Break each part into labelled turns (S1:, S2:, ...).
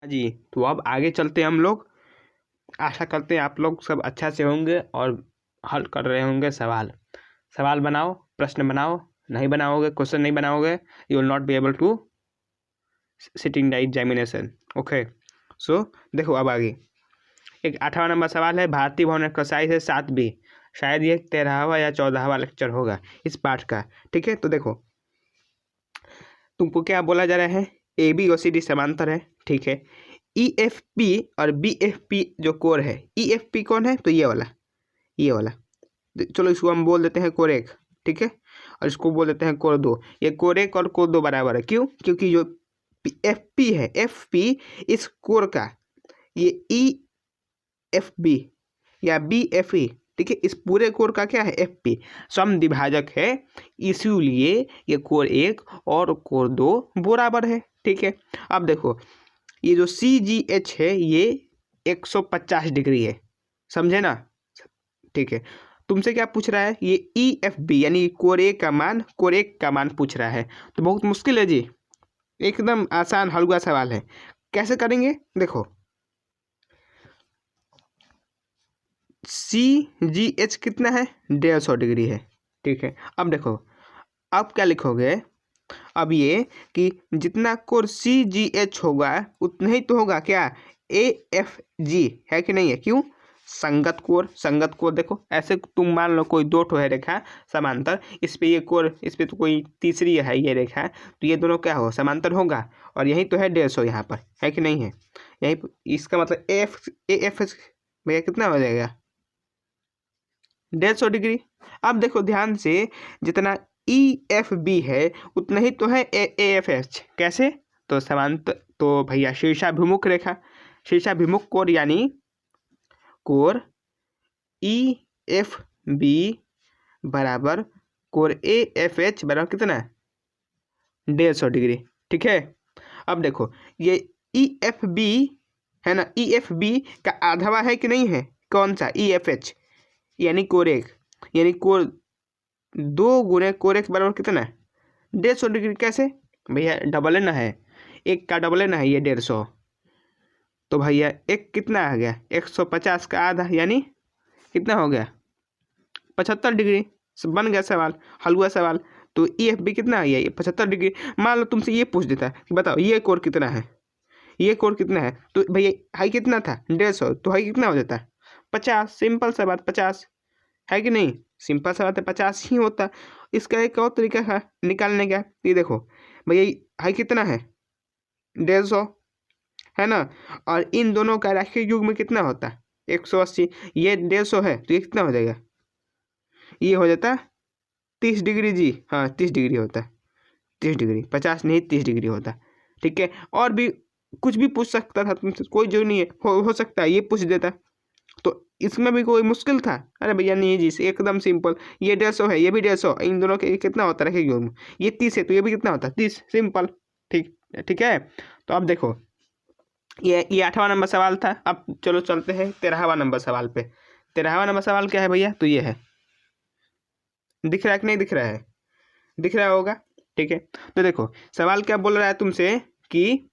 S1: जी। तो अब आगे चलते हैं हम लोग। आशा करते हैं आप लोग सब अच्छा से होंगे और हल कर रहे होंगे सवाल बनाओ, प्रश्न बनाओ। नहीं बनाओगे, क्वेश्चन नहीं बनाओगे, you will not be able to sitting the examination. Okay, so देखो अब आगे एक 8वां नंबर सवाल है। भारतीय भवन कसाई से 7B। शायद ये 13वां या 14वां लेक्चर होगा इस पाठ का। ठीक है, तो देखो तुमको क्या बोला जा रहा है, ABOCD समांतर है। ठीक है, EFP और BFP जो कोर है, EFP कौन है, तो ये वाला चलो इसको हम बोल देते हैं कोर 1। ठीक है, और इसको बोल देते हैं कोर 2। ये कोर 1 और कोर 2 बराबर है, क्यों? क्योंकि जो FP है, FP इस कोर का, ये EFB या BFE, ठीक है, इस पूरे कोर का क्या है, FP समद्विभाजक है, इसीलिए ये कोर 1 और कोर 2 बराबर है। ठीक है, अब देखो ये जो CGH है ये 150 डिग्री है, समझे ना? ठीक है, तुमसे क्या पूछ रहा है, ये EFB यानी कोर 1 का मान पूछ रहा है। तो बहुत मुश्किल है जी, एकदम आसान हल्का सवाल है। कैसे करेंगे, देखो CGH कितना है, 150 डिग्री है। ठीक है, अब देखो अब क्या लिखोगे, अब ये कि जितना कोर CGH होगा उतना ही तो होगा क्या, AFG, है कि नहीं है? क्यों? संगत कोर देखो ऐसे तुम मान लो कोई दो ठो है रेखा समांतर, इस पे ये कोर, इस पे तो कोई तीसरी है ये रेखा, तो ये दोनों क्या हो, समांतर होगा। और यही तो है 150 यहाँ पर, है कि नहीं है? यही इसका मतलब AF भैया कितना हो जाएगा, 150 डिग्री। अब देखो ध्यान से, जितना EFB है उतना ही तो है AFH। कैसे? तो समांतर, तो भैया शीर्षाभिमुख रेखा, शीर्षाभिमुख कोर यानी कोर EFB बराबर कोर AFH बराबर कितना, 150 डिग्री। ठीक है, अब देखो ये EFB है ना, EFB का आधा है कि नहीं है, कौन सा, EFH यानी कोर 1, यानी कोर 2 गुने कोर 1 बराबर कितना, 150 डिग्री। कैसे भैया, डबल है ना, है एक का डबल है ना, ये 150। तो भैया एक कितना आ गया, 150 का आधा यानी कितना हो गया, 75 डिग्री। बन गया सवाल, हलवा सवाल। तो EFB कितना है, ये 75 डिग्री। मान लो तुमसे ये पूछ देता कि बताओ ये कोर कितना है, ये कोर कितना है, तो भैया हाई कितना था, 150, तो हाई कितना हो जाता है, 50। सिंपल सा बात, 50 है कि नहीं, सिंपल सा बात है, 50 ही होता। इसका एक और तरीका है निकालने का, ये देखो भैया हाई कितना है, 150 है ना, और इन दोनों का रैखिक युग्म कितना होता है, 180। ये 150 है तो ये कितना हो जाएगा, ये हो जाता 30 डिग्री जी, हाँ 30 डिग्री होता है, 30 डिग्री, 50 नहीं 30 डिग्री होता है। ठीक है, और भी कुछ भी पूछ सकता था तुमसे, कोई जो नहीं है, हो सकता है ये पूछ देता, तो इसमें भी कोई मुश्किल था? अरे भैया नहीं जी, एकदम सिंपल। ये 150 है, ये भी 150, इन दोनों के कितना होता है, रखिए ये 30 है तो ये भी कितना होता है, 30। सिंपल, ठीक ठीक है। तो अब देखो ये 8वां नंबर सवाल था। अब चलो चलते हैं 13वां नंबर सवाल पे। 13वां नंबर सवाल क्या है भैया, तो ये है, दिख रहा है कि नहीं दिख रहा है, दिख रहा होगा। ठीक है, तो देखो सवाल क्या बोल रहा है तुमसे कि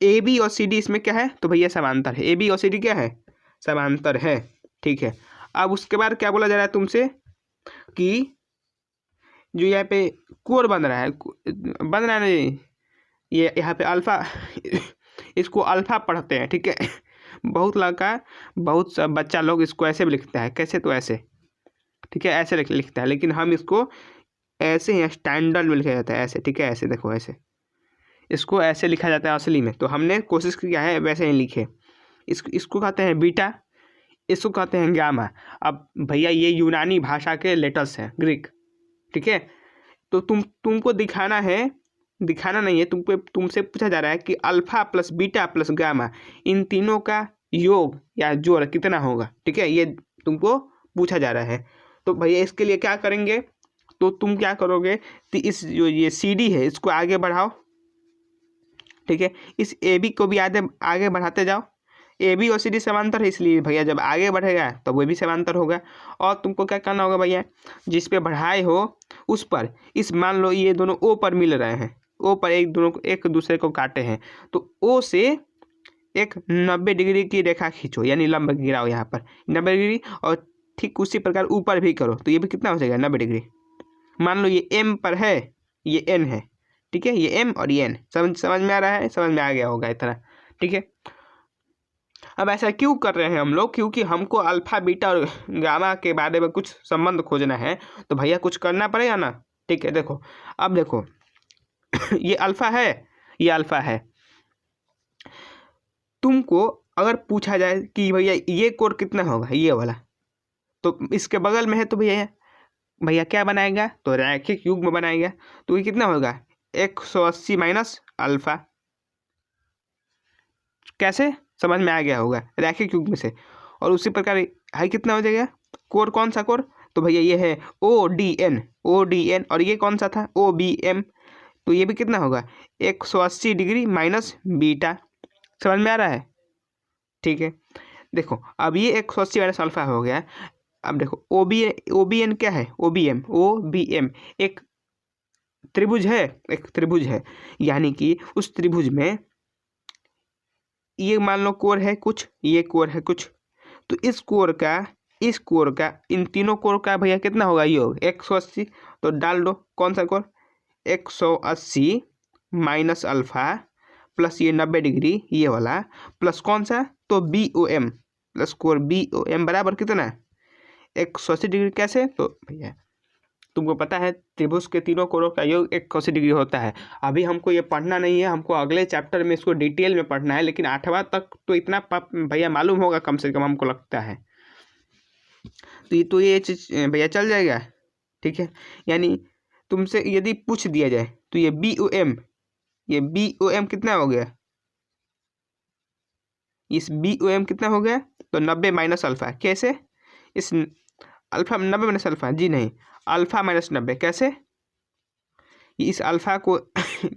S1: AB और CD इसमें क्या है, तो भैया समांतर है। AB और CD क्या है, समांतर है। ठीक है, अब उसके बाद क्या बोला जा रहा है तुमसे कि जो यहाँ पे कोर बन रहा है नहीं, ये यहाँ पे अल्फा इसको अल्फा पढ़ते हैं। ठीक है, बहुत सा बच्चा लोग इसको ऐसे भी लिखता है, कैसे, तो ऐसे। ठीक है, ऐसे लिखता है, लेकिन हम इसको ऐसे ही स्टैंडर्ड में लिखा जाता है, ऐसे। ठीक है, ऐसे देखो, ऐसे इसको ऐसे लिखा जाता है असली में, तो हमने कोशिश किया है वैसे ही लिखे। इसको कहते हैं बीटा, इसको कहते हैं गामा। अब भैया ये यूनानी भाषा के लेटर्स हैं, ग्रीक। ठीक है, तो तुमको दिखाना नहीं है, तुमसे पूछा जा रहा है कि alpha plus beta plus gamma, इन तीनों का योग या जोड़ कितना होगा। ठीक है, ये तुमको पूछा जा रहा है। तो भैया इसके लिए क्या करेंगे, तो तुम क्या करोगे, तो इस जो ये CD है इसको आगे बढ़ाओ। ठीक है, इस AB को भी आगे बढ़ाते जाओ। AB और CD समांतर है, इसलिए भैया जब आगे बढ़ेगा तो वो भी समांतर होगा। और तुमको क्या करना होगा भैया, जिस पे बढ़ाए हो उस पर, इस मान लो ये दोनों O पर मिल रहे हैं, O पर एक दूसरे को काटे हैं, तो O से एक 90 डिग्री की रेखा खींचो, यानी लंब गिराओ यहाँ पर 90 डिग्री, और ठीक उसी प्रकार ऊपर भी करो तो ये भी कितना हो जाएगा 90 डिग्री। मान लो ये एम पर है, ये एन है, ठीक है, ये एम और ये एन, समझ में आ रहा है, समझ में आ गया होगा इतना, ठीक है। अब ऐसा क्यों कर रहे हैं हम लोग, क्योंकि हमको अल्फा बीटा और गामा के बारे में कुछ संबंध खोजना है, तो भैया कुछ करना पड़ेगा ना, ठीक है। देखो अब देखो ये अल्फा है, ये अल्फा है। तुमको अगर पूछा जाए कि भैया ये कोण कितना होगा, ये वाला, तो इसके बगल में है, तो भैया भैया क्या बनाएगा, तो रैखिक युग्म बनाएगा, तो ये कितना होगा 180 माइनस अल्फा। कैसे, समझ में आ गया होगा, रैखिक युग्म से। और उसी प्रकार हाई कितना हो जाएगा, कोण, कौन सा कोण, तो भैया ये है O D N, O D N, और ये कौन सा था ओ बी एम, तो ये भी कितना होगा 180 डिग्री माइनस बीटा। समझ में आ रहा है, ठीक है। देखो अब ये 180 माइनस अल्फा हो गया। अब देखो ओ बी एन क्या है, ओ बी एम एक त्रिभुज है, एक त्रिभुज है, यानी कि उस त्रिभुज में ये मान लो कोण है कुछ, ये कोण है कुछ, तो इस कोण का इन तीनों कोण का भैया कितना होगा योग 180, तो डाल दो कौन सा कोण 180 माइनस अल्फा प्लस ये 90 डिग्री ये वाला, प्लस कौन सा, तो बी ओ एम, प्लस कोण बी ओ एम बराबर कितना 180 डिग्री। कैसे, तो भैया तुमको पता है त्रिभुज के तीनों कोणों का योग 180 डिग्री होता है। अभी हमको ये पढ़ना नहीं है, हमको अगले चैप्टर में इसको डिटेल में पढ़ना है, लेकिन 8वां तक तो इतना भैया मालूम होगा कम से कम, हमको लगता है। तो ये चीज भैया चल जाएगा, ठीक है। यानी तुमसे यदि पूछ दिया जाए तो ये बी ओ एम, ये बी ओ एम कितना हो गया, इस बी ओ एम कितना हो गया, तो 90 माइनस अल्फा। कैसे, इस अल्फा 90 माइनस अल्फा, जी नहीं, अल्फा माइनस 90। कैसे, इस अल्फा को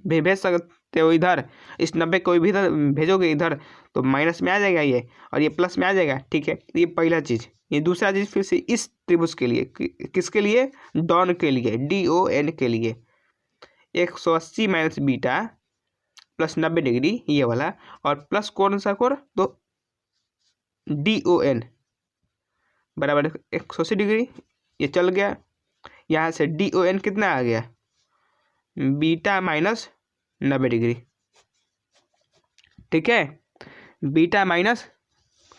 S1: भेज सकते हो इधर, इस 90 को भी इधर भेजोगे इधर तो माइनस में आ जाएगा ये, और ये प्लस में आ जाएगा, ठीक है। ये पहला चीज़। ये दूसरा चीज़ फिर से इस त्रिभुज के लिए, किसके लिए, डॉन के लिए, डी ओ एन के लिए 180 माइनस बीटा प्लस 90 डिग्री ये वाला, और प्लस कौन सा कोण, तो डी ओ एन बराबर 180 डिग्री। ये चल गया, यहाँ से डी ओ एन कितना आ गया बीटा माइनस 90 डिग्री, ठीक है, बीटा माइनस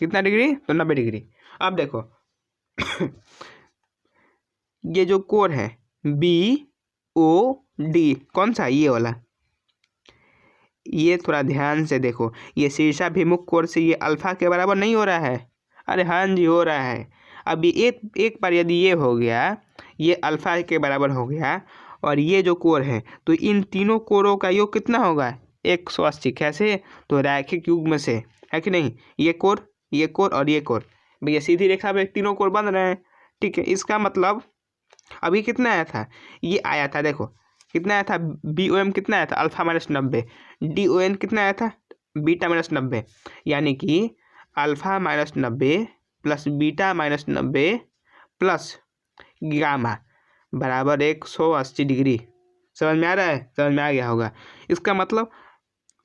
S1: कितना डिग्री, तो 90 डिग्री। अब देखो ये जो कोण है बी ओ डी, कौन सा, ये वाला, ये थोड़ा ध्यान से देखो, ये शीर्षाभिमुख कोण से ये अल्फा के बराबर नहीं हो रहा है, अरे हाँ जी हो रहा है। अब ये एक बार यदि ये हो गया, ये अल्फा के बराबर हो गया, और ये जो कोण है, तो इन तीनों कोणों का योग कितना होगा 180। कैसे, तो रैखिक युग्म से, है कि नहीं, ये कोण, ये कोण और ये कोण, भैया सीधी रेखा में तीनों कोण बन रहे हैं, ठीक है। इसका मतलब अभी कितना आया था, ये आया था, देखो कितना आया था, बी ओ एम कितना आया था alpha minus 90, D O N कितना आया था बीटा माइनस 90, यानी कि alpha minus 90 plus beta minus 90 plus gamma बराबर 180 डिग्री। समझ में आ रहा है, समझ में आ गया होगा। इसका मतलब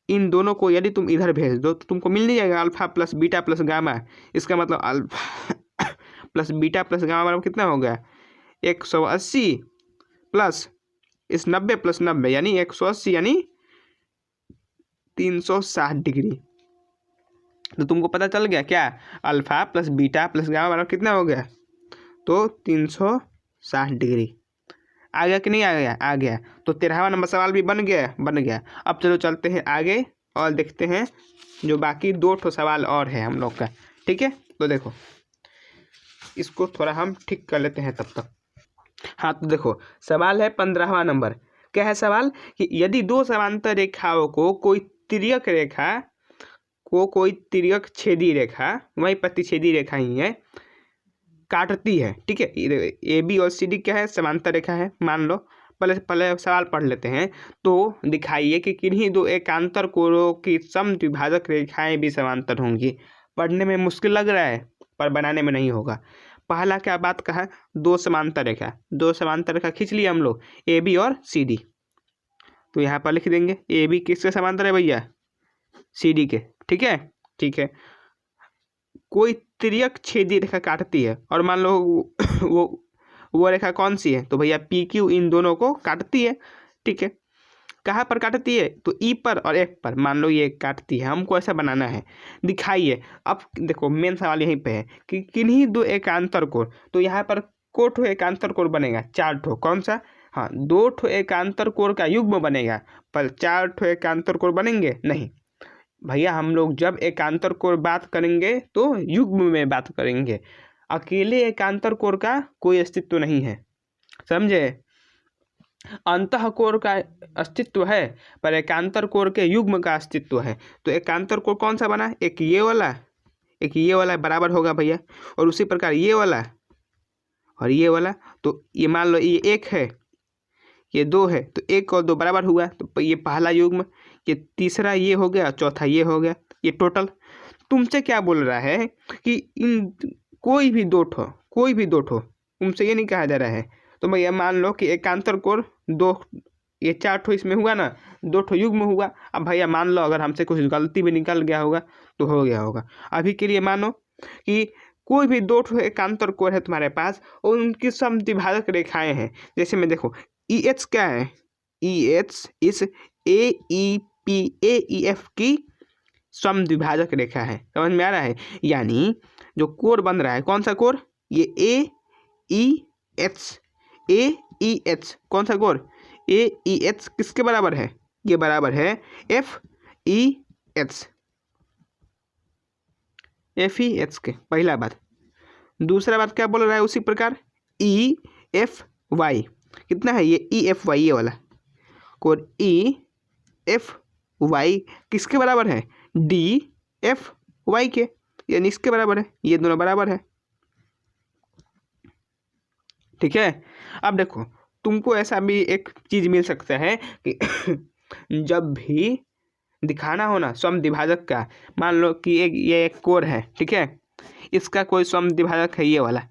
S1: इन दोनों को यदि तुम इधर भेज दो तो तुमको मिल नहीं जाएगा alpha plus beta plus gamma. इसका मतलब alpha plus beta plus gamma बराबर कितना हो गया 180 प्लस इस 90 प्लस 90 यानी 180 यानी 360 डिग्री। तो तुमको पता चल गया क्या, alpha plus beta plus gamma बराबर कितना हो गया, तो 360 डिग्री। आ गया कि नहीं आ गया, आ गया। तो 13वां नंबर सवाल भी बन गया। अब चलो चलते हैं आगे और देखते हैं जो बाकी 2 सवाल और है हम लोग का, ठीक है। तो देखो इसको थोड़ा हम ठीक कर लेते हैं तब तक। हाँ तो देखो सवाल है 15वां नंबर। क्या है सवाल कि यदि 2 समांतर रेखाओं को कोई तिर्यक रेखा कोई तिर्यक छेदी रेखा, वही प्रतिच्छेदी रेखा ही है, काटती है, ठीक है। ए बी और सी डी क्या है, समांतर रेखा है मान लो। पहले सवाल पढ़ लेते हैं। तो दिखाइए कि किन्हीं 2 एकांतर कोणों की समद्विभाजक रेखाएं भी समांतर होंगी। पढ़ने में मुश्किल लग रहा है पर बनाने में नहीं होगा। पहला क्या बात कहा, 2 समांतर रेखा खींच लिया हम लोग, ए बी और सी डी। तो यहाँ पर लिख देंगे ए बी किसके समांतर है भैया, सी डी के, ठीक है। ठीक है। कोई तिर्यक छेदी रेखा काटती है और मान लो वो रेखा कौन सी है, तो भैया पी क्यू इन दोनों को काटती है, ठीक है। कहाँ पर काटती है, तो ई पर और एफ पर मान लो ये काटती है, हमको ऐसा बनाना है, दिखाइए। अब देखो मेन सवाल यहीं पे है कि किन्हीं दो एकांतर कोण, तो यहाँ पर को ठो एकांतर कोण बनेगा, 4 ठो, कौन सा, हाँ 2 ठो एकांतर कोण का युग्म बनेगा, पर 4 ठो एकांतर कोण बनेंगे नहीं भैया। हम लोग जब एकांतर कोण बात करेंगे तो युग्म में बात करेंगे, अकेले एकांतर कोण का कोई अस्तित्व नहीं है, समझे। अंतः कोण का अस्तित्व है पर एकांतर कोण के युग्म का अस्तित्व है। तो एकांतर कोण कौन सा बना, एक ये वाला बराबर होगा भैया, और उसी प्रकार ये वाला और ये वाला। तो ये मान लो ये 1 है, ये 2 है, तो 1 और 2 बराबर हुआ, तो ये पहला युग्म, ये तीसरा ये हो गया, चौथा ये हो गया, ये टोटल। तुमसे क्या बोल रहा है कि इन कोई भी दो ठो, तुमसे ये नहीं कहा जा रहा है। तो भैया मान लो कि एकांतर कोण 2, ये 4 ठो इसमें हुआ ना, 2 ठो युग्म हुआ। अब भैया मान लो अगर हमसे कुछ गलती भी निकल गया होगा तो हो गया होगा। अभी के लिए मानो कि कोई भी 2 ठो एकांतर कोण है तुम्हारे पास और उनकी समद्विभाजक रेखाएं हैं। जैसे में देखो ई एच क्या है, ई एच इस ए E P A E F की समद्विभाजक रेखा है, समझ में आ रहा है। यानी जो कोण बन रहा है कौन सा कोण, ये ए ई एच कौन सा कोण, ए ई एच किसके बराबर है, ये बराबर है एफ ई एच के, पहला बात। दूसरा बात क्या बोल रहा है उसी प्रकार ई एफ वाई कितना है, ये ई एफ वाई ये वाला कोण ई एफ वाई किसके बराबर है, डी एफ वाई के, यानी इसके बराबर है, ये दोनों बराबर है, ठीक है। अब देखो तुमको ऐसा भी एक चीज मिल सकता है कि जब भी दिखाना हो ना समद्विभाजक का, मान लो कि ये एक कोण है, ठीक है, इसका कोई समद्विभाजक है ये वाला,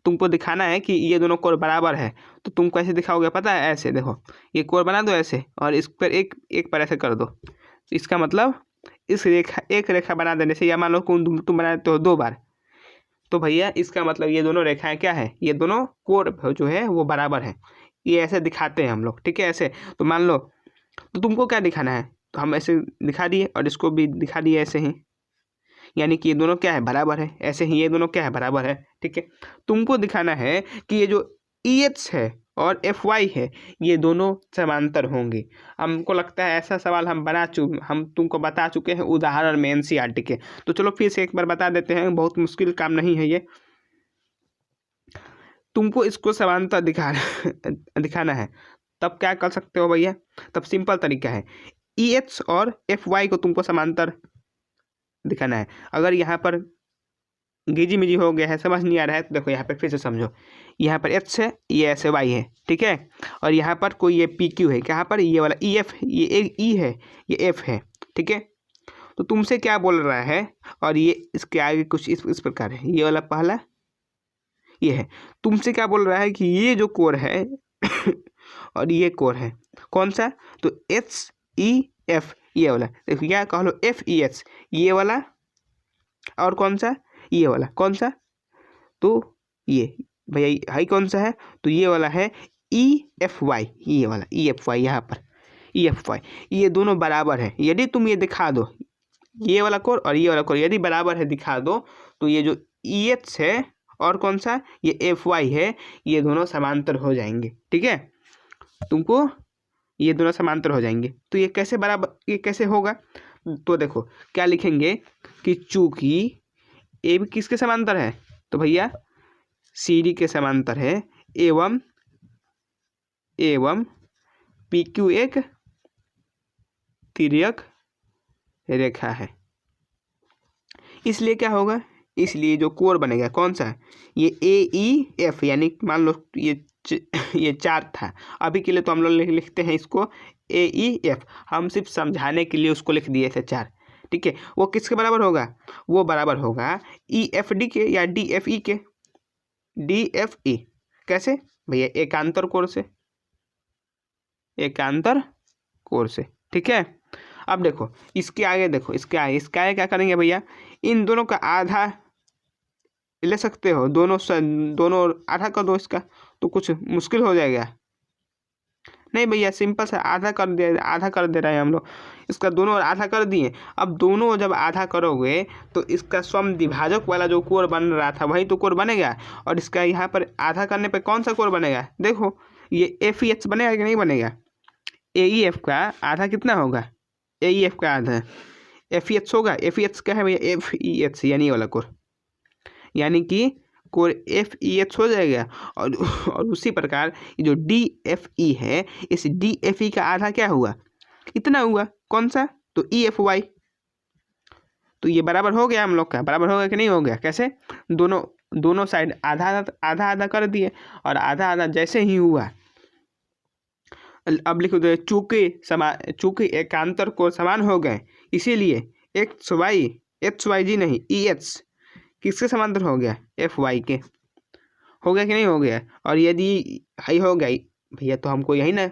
S1: तुमको दिखाना है कि ये दोनों कोण बराबर है, तो तुम कैसे दिखाओगे पता है, ऐसे देखो ये कोण बना दो ऐसे और इस पर एक पर ऐसे कर दो। इसका मतलब इस रेखा एक रेखा बना देने से, या मान लो तुम बना देते हो 2 बार, तो भैया इसका मतलब ये दोनों रेखाएं क्या है, ये दोनों कोण जो है वो बराबर है, ये ऐसे दिखाते हैं हम लोग, ठीक है। ऐसे तो मान लो, तो तुमको क्या दिखाना है, तो हम ऐसे दिखा दिए और इसको भी दिखा दिए ऐसे ही, यानी कि ये दोनों क्या है बराबर है, ऐसे ही ये दोनों क्या है बराबर है, ठीक है। तुमको दिखाना है कि ये जो ई एच है और एफ वाई है ये दोनों समांतर होंगे। हमको लगता है ऐसा सवाल हम तुमको बता चुके हैं उदाहरण में एनसीईआरटी के, तो चलो फिर से एक बार बता देते हैं, बहुत मुश्किल काम नहीं है ये। तुमको इसको समांतर दिखाना है, तब क्या कर सकते हो भैया, तब सिंपल तरीका है, ई एच और एफ वाई को तुमको समांतर दिखाना है। अगर यहाँ पर गिजी मिजी हो गया है, समझ नहीं आ रहा है, तो देखो यहाँ पर फिर से समझो, यहाँ पर एच है, ये ऐसे वाई है, ठीक है, और यहाँ पर कोई ये पी क्यू है, कहाँ पर ये वाला ई एफ, ये एक ई है, ये एफ है, ठीक है। तो तुमसे क्या बोल रहा है, और ये इसके आगे कुछ इस प्रकार है, ये वाला पहला ये है, तुमसे क्या बोल रहा है कि ये जो कोण है और ये कोण है कौन सा, तो एच ई एफ ये वाला, देखो क्या कह लो एफ ई एच ये वाला, और कौन सा ये वाला कौन सा, तो ये भैया हाई कौन सा है, तो ये वाला है ई एफ वाई, ये वाला ई एफ वाई, यहाँ पर ई एफ वाई, ये दोनों बराबर है। यदि तुम ये दिखा दो, ये वाला कोण और ये वाला कोण यदि बराबर है दिखा दो, तो ये जो ई एच है और कौन सा ये एफ वाई है, ये दोनों समांतर हो जाएंगे, ठीक है। तुमको ये दोनों समांतर हो जाएंगे, तो ये कैसे बराबर, ये कैसे होगा, तो देखो क्या लिखेंगे कि चूंकि ए भी किसके समांतर है, तो भैया सी डी के समांतर है, एवं पी क्यू एक तिर्यक रेखा है, इसलिए क्या होगा, इसलिए जो कोण बनेगा कौन सा, ये ए ई एफ, यानी मान लो ये 4 था, अभी के लिए तो हम लोग लिखते हैं इसको ए ई एफ, हम सिर्फ समझाने के लिए उसको लिख दिए थे 4, ठीक है। वो किसके बराबर होगा, वो बराबर होगा ई एफ डी के या डी एफ ई के, डी एफ ई कैसे भैया, एकांतर कोण से, ठीक है। अब देखो इसके आगे, देखो इसके आगे क्या करेंगे भैया, इन दोनों का आधा ले सकते हो, दोनों आधा कर दो इसका, तो कुछ मुश्किल हो जाएगा। नहीं भैया सिंपल से आधा कर दे रहे हैं हम लोग, इसका दोनों ओर आधा कर दिए। अब दोनों जब आधा करोगे तो इसका समद्विभाजक वाला जो कोण बन रहा था वही तो कोण बनेगा, और इसका यहाँ पर आधा करने पे कौन सा कोण बनेगा, देखो ये FEH बनेगा कि नहीं बनेगा। AEF का आधा कितना होगा, AEF का आधा FEH होगा। FEH क्या है भैया, FEH यानी ये वाला कोण, यानी कि कोण FEH हो जाएगा। और उसी प्रकार जो DFE है, इस DFE का आधा क्या हुआ, इतना हुआ, कौन सा, तो EFY। तो ये बराबर हो गया हम लोग का, बराबर हो गया कि नहीं हो गया, कैसे, दोनों साइड आधा आधा कर दिए, और आधा आधा जैसे ही हुआ, अब लिख दो, चूंकि एकांतर कोण समान हो गए, इसीलिए XYG नहीं EH किसके समांतर हो गया, FY के, हो गया कि नहीं हो गया। और यदि हाई हो गई भैया तो हमको यही ना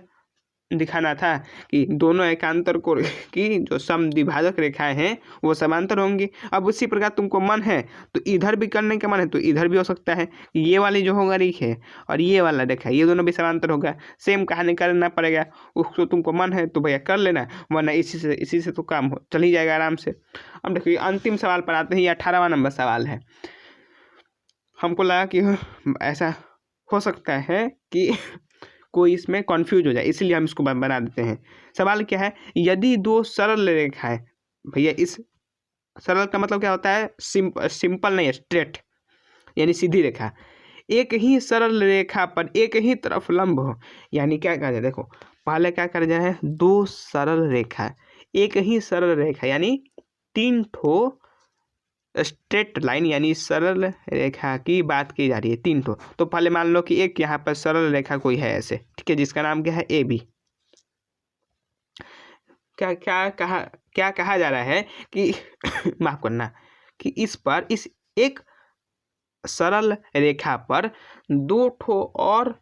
S1: दिखाना था कि दोनों एकांतर कोण की जो समद्विभाजक रेखाएं हैं वो समांतर होंगी। अब उसी प्रकार तुमको मन है तो इधर भी करने का मन है तो इधर भी हो सकता है, ये वाली जो होगा रेखा है और ये वाला रेखा, ये दोनों भी समांतर होगा, सेम कहानी करना पड़ेगा। उसको तुमको मन है तो भैया कर लेना, वरना इसी से तो काम चल ही जाएगा आराम से। अब देखिए अंतिम सवाल पर आते हैं, ये 18वां नंबर सवाल है। हमको लगा कि ऐसा हो सकता है कि कोई इसमें कन्फ्यूज हो जाए, इसलिए हम इसको बना देते हैं। सवाल क्या है, यदि दो सरल रेखाएं, भैया इस सरल का मतलब क्या होता है, सिंपल नहीं है, स्ट्रेट यानी सीधी रेखा, एक ही सरल रेखा पर एक ही तरफ लंब हो, यानी क्या कहा जाए, देखो पहले क्या कर जाए, दो सरल रेखा, एक ही सरल रेखा यानी 3 ठो स्ट्रेट लाइन यानी सरल रेखा की बात की जा रही है, 3 ठो। तो पहले मान लो कि एक यहाँ पर सरल रेखा कोई है ऐसे, ठीक है, जिसका नाम क्या है AB। क्या कहा जा रहा है कि माफ करना, कि इस एक सरल रेखा पर 2 ठो और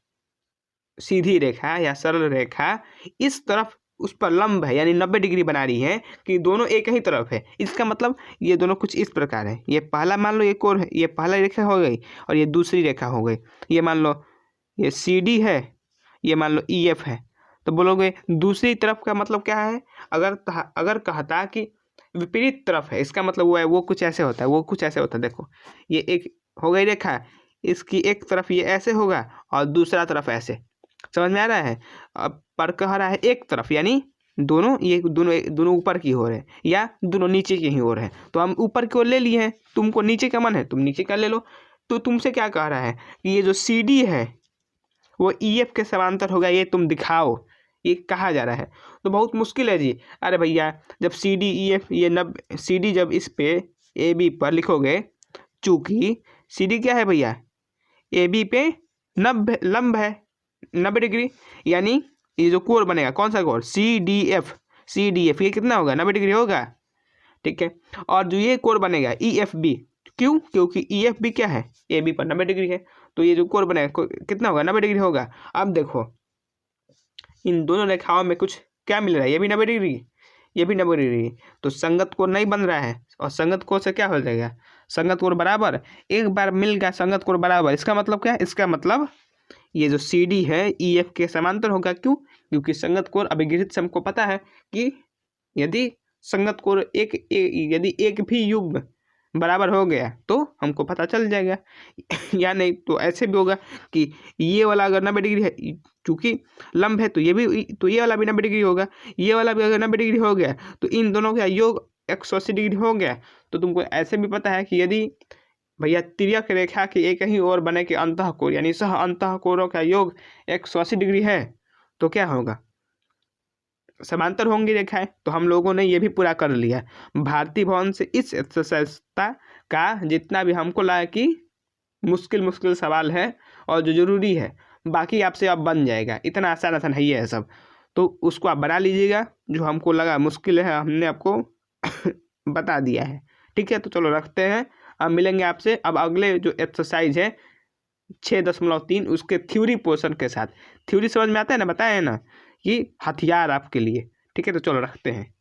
S1: सीधी रेखा या सरल रेखा इस तरफ उस पर लंब है, यानी 90 डिग्री बना रही है कि दोनों एक ही तरफ है। इसका मतलब ये दोनों कुछ इस प्रकार है, ये पहला मान लो, एक और है, ये पहला रेखा हो गई और ये दूसरी रेखा हो गई। ये मान लो ये CD है, ये मान लो EF है। तो बोलोगे दूसरी तरफ का मतलब क्या है, अगर कहता कि विपरीत तरफ है, इसका मतलब वो है, वो कुछ ऐसे होता है, वो कुछ ऐसे होता है। देखो ये एक हो गई रेखा, इसकी एक तरफ ये ऐसे होगा और दूसरा तरफ ऐसे, समझ में आ रहा है। अब पर कह रहा है एक तरफ, यानी दोनों ऊपर की ओर है या दोनों नीचे की ही ओर है। तो हम ऊपर की ओर ले लिए हैं, तुमको नीचे का मन है तुम नीचे का ले लो। तो तुमसे क्या कह रहा है कि ये जो CD है वो EF के समांतर होगा, ये तुम दिखाओ, ये कहा जा रहा है। तो बहुत मुश्किल है जी। अरे भैया जब CD EF ये CD जब इस पे AB पर लिखोगे, चूंकि CD क्या है भैया, AB पे लंब है 90 डिग्री, यानी ये जो कोण बनेगा कौन सा कोण, CDF ये कितना होगा, 90 डिग्री होगा, ठीक है। और जो ये कोण बनेगा EFB, क्यों, क्योंकि EFB क्या है, AB पर 90 डिग्री है, तो ये जो कोण बनेगा कितना होगा, 90 डिग्री होगा। अब देखो इन दोनों रेखाओं में कुछ क्या मिल रहा है, ये भी 90 डिग्री, ये भी 90 डिग्री, तो संगत कोण नहीं बन रहा है। और संगत कोण से क्या हो जाएगा, संगत कोण बराबर, एक बार मिल गया संगत कोण बराबर, इसका मतलब क्या है, इसका मतलब ये जो CD है EF के समांतर होगा। क्यों, क्योंकि संगत कोण अभिगृहित से हमको पता है कि यदि संगत कोण यदि एक भी युग्म बराबर हो गया तो हमको पता चल जाएगा। या नहीं तो ऐसे भी होगा कि ये वाला अगर 90 डिग्री है, चूंकि लंब है तो ये वाला भी 90 डिग्री होगा, ये वाला भी अगर 90 डिग्री हो गया तो इन दोनों का योग 180 डिग्री हो गया। तो तुमको ऐसे भी पता है कि यदि भैया तिर्यक रेखा की एक ही ओर बने के अंतःकोण यानी सह अंतःकोणों का योग 180 डिग्री है तो क्या होगा, समांतर होंगी रेखाएं। तो हम लोगों ने ये भी पूरा कर लिया भारती भवन से। इस एक्सरसाइज का जितना भी हमको लगा कि मुश्किल सवाल है और जो जरूरी है, बाकी आपसे अब बन जाएगा, इतना आसान है ये सब, तो उसको आप बना लीजिएगा। जो हमको लगा मुश्किल है हमने आपको बता दिया है, ठीक है। तो चलो रखते हैं, अब मिलेंगे आपसे अब अगले जो एक्सरसाइज है 6.3 उसके थ्योरी पोर्शन के साथ। थ्योरी समझ में आता है ना, बताए ना, कि हथियार आपके लिए, ठीक है। तो चलो रखते हैं।